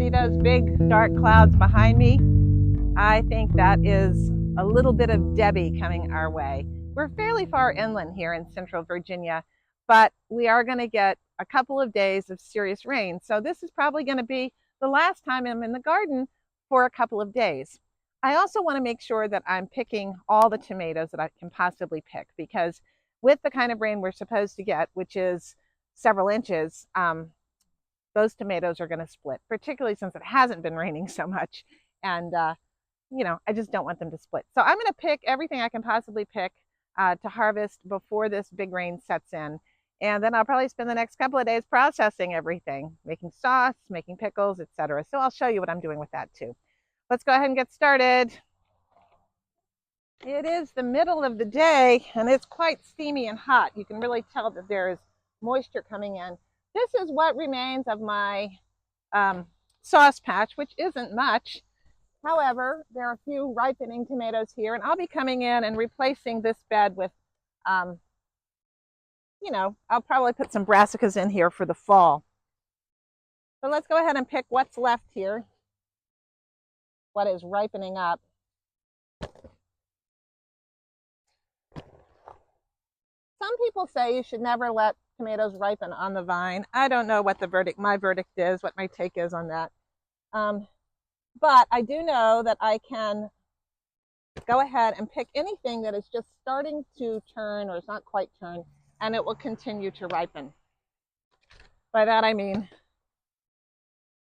see those big dark clouds behind me? I think that is a little bit of Deby coming our way. We're fairly far inland here in central Virginia, but we are going to get a couple of days of serious rain. So this is probably going to be the last time I'm in the garden for a couple of days. I also want to make sure that I'm picking all the tomatoes that I can possibly pick, because with the kind of rain we're supposed to get, which is several inches, those tomatoes are going to split, particularly since it hasn't been raining so much. And, I just don't want them to split. So I'm going to pick everything I can possibly pick to harvest before this big rain sets in. And then I'll probably spend the next couple of days processing everything, making sauce, making pickles, etc. So I'll show you what I'm doing with that too. Let's go ahead and get started. It is the middle of the day and it's quite steamy and hot. You can really tell that there is moisture coming in. This is what remains of my sauce patch, which isn't much. However, there are a few ripening tomatoes here, and I'll be coming in and replacing this bed with, I'll probably put some brassicas in here for the fall. So let's go ahead and pick what's left here, what is ripening up. Some people say you should never let tomatoes ripen on the vine. I don't know what my verdict is, what my take is on that. But I do know that I can go ahead and pick anything that is just starting to turn or is not quite turned, and it will continue to ripen. By that I mean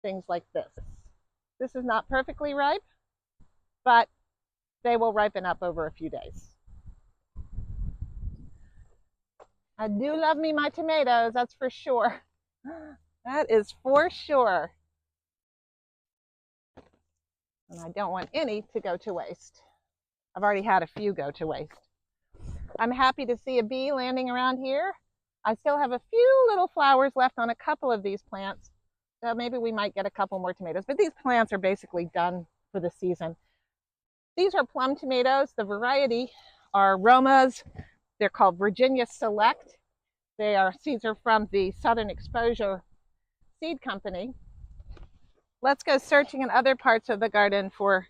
things like this. This is not perfectly ripe, but they will ripen up over a few days. I do love me my tomatoes, that's for sure. That is for sure. And I don't want any to go to waste. I've already had a few go to waste. I'm happy to see a bee landing around here. I still have a few little flowers left on a couple of these plants. So maybe we might get a couple more tomatoes, but these plants are basically done for the season. These are plum tomatoes. The variety are Romas. They're called Virginia Select. Seeds are from the Southern Exposure Seed Company. Let's go searching in other parts of the garden for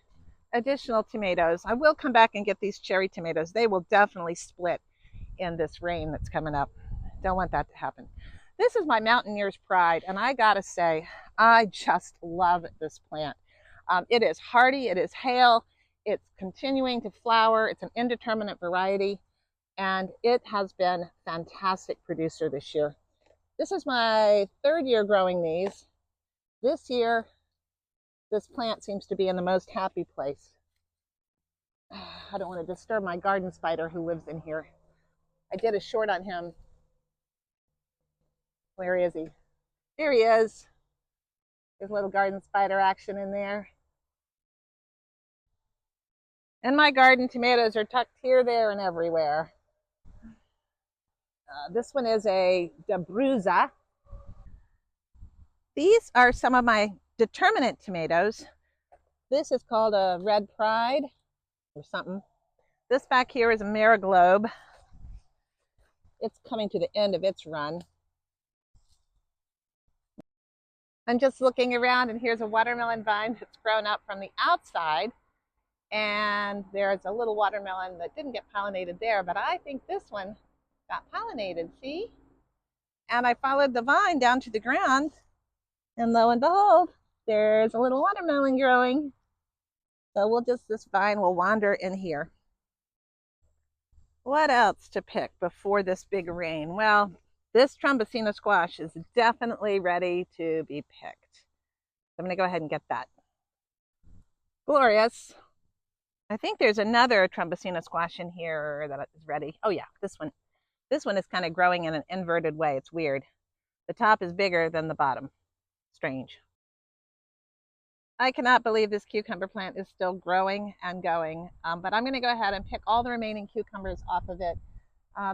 additional tomatoes. I will come back and get these cherry tomatoes. They will definitely split in this rain that's coming up. Don't want that to happen. This is my Mountaineer's Pride, and I gotta say, I just love this plant. It is hardy, it is hale, it's continuing to flower, it's an indeterminate variety, and it has been a fantastic producer this year. This is my third year growing these. This year, this plant seems to be in the most happy place. I don't want to disturb my garden spider who lives in here. I did a short on him. Where is he? Here he is. There's a little garden spider action in there. In my garden, tomatoes are tucked here, there, and everywhere. This one is a Deby. These are some of my determinate tomatoes. This is called a Red Pride or something. This back here is a Mariglobe. It's coming to the end of its run. I'm just looking around, and here's a watermelon vine that's grown up from the outside. And there's a little watermelon that didn't get pollinated there, but I think this one got pollinated, see? And I followed the vine down to the ground, and lo and behold, there's a little watermelon growing. So this vine will wander in here. What else to pick before this big rain? Well, this Trumbacina squash is definitely ready to be picked. I'm going to go ahead and get that. Glorious. I think there's another Trumbacina squash in here that is ready. Oh yeah, this one. This one is kind of growing in an inverted way. It's weird. The top is bigger than the bottom. Strange. I cannot believe this cucumber plant is still growing and going, but I'm going to go ahead and pick all the remaining cucumbers off of it.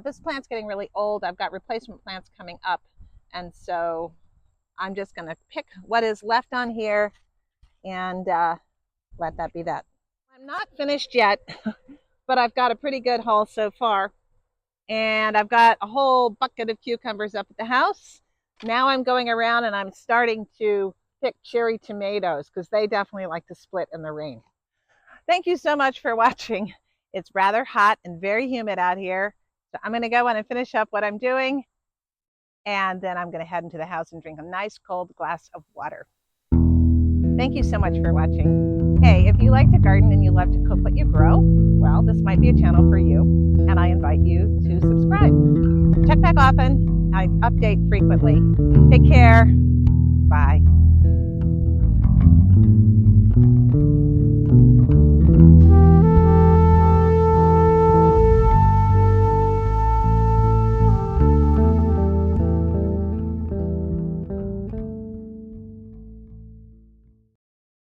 This plant's getting really old. I've got replacement plants coming up, and so I'm just going to pick what is left on here and let that be that. I'm not finished yet, but I've got a pretty good haul so far, and I've got a whole bucket of cucumbers up at the house. Now I'm going around and I'm starting to pick cherry tomatoes because they definitely like to split in the rain. Thank you so much for watching. It's rather hot and very humid out here. So I'm going to go on and finish up what I'm doing. And then I'm going to head into the house and drink a nice cold glass of water. Thank you so much for watching. Hey, if you like to garden and you love to cook what you grow, well, this might be a channel for you. And I invite you to subscribe. Check back often. I update frequently. Take care. Bye.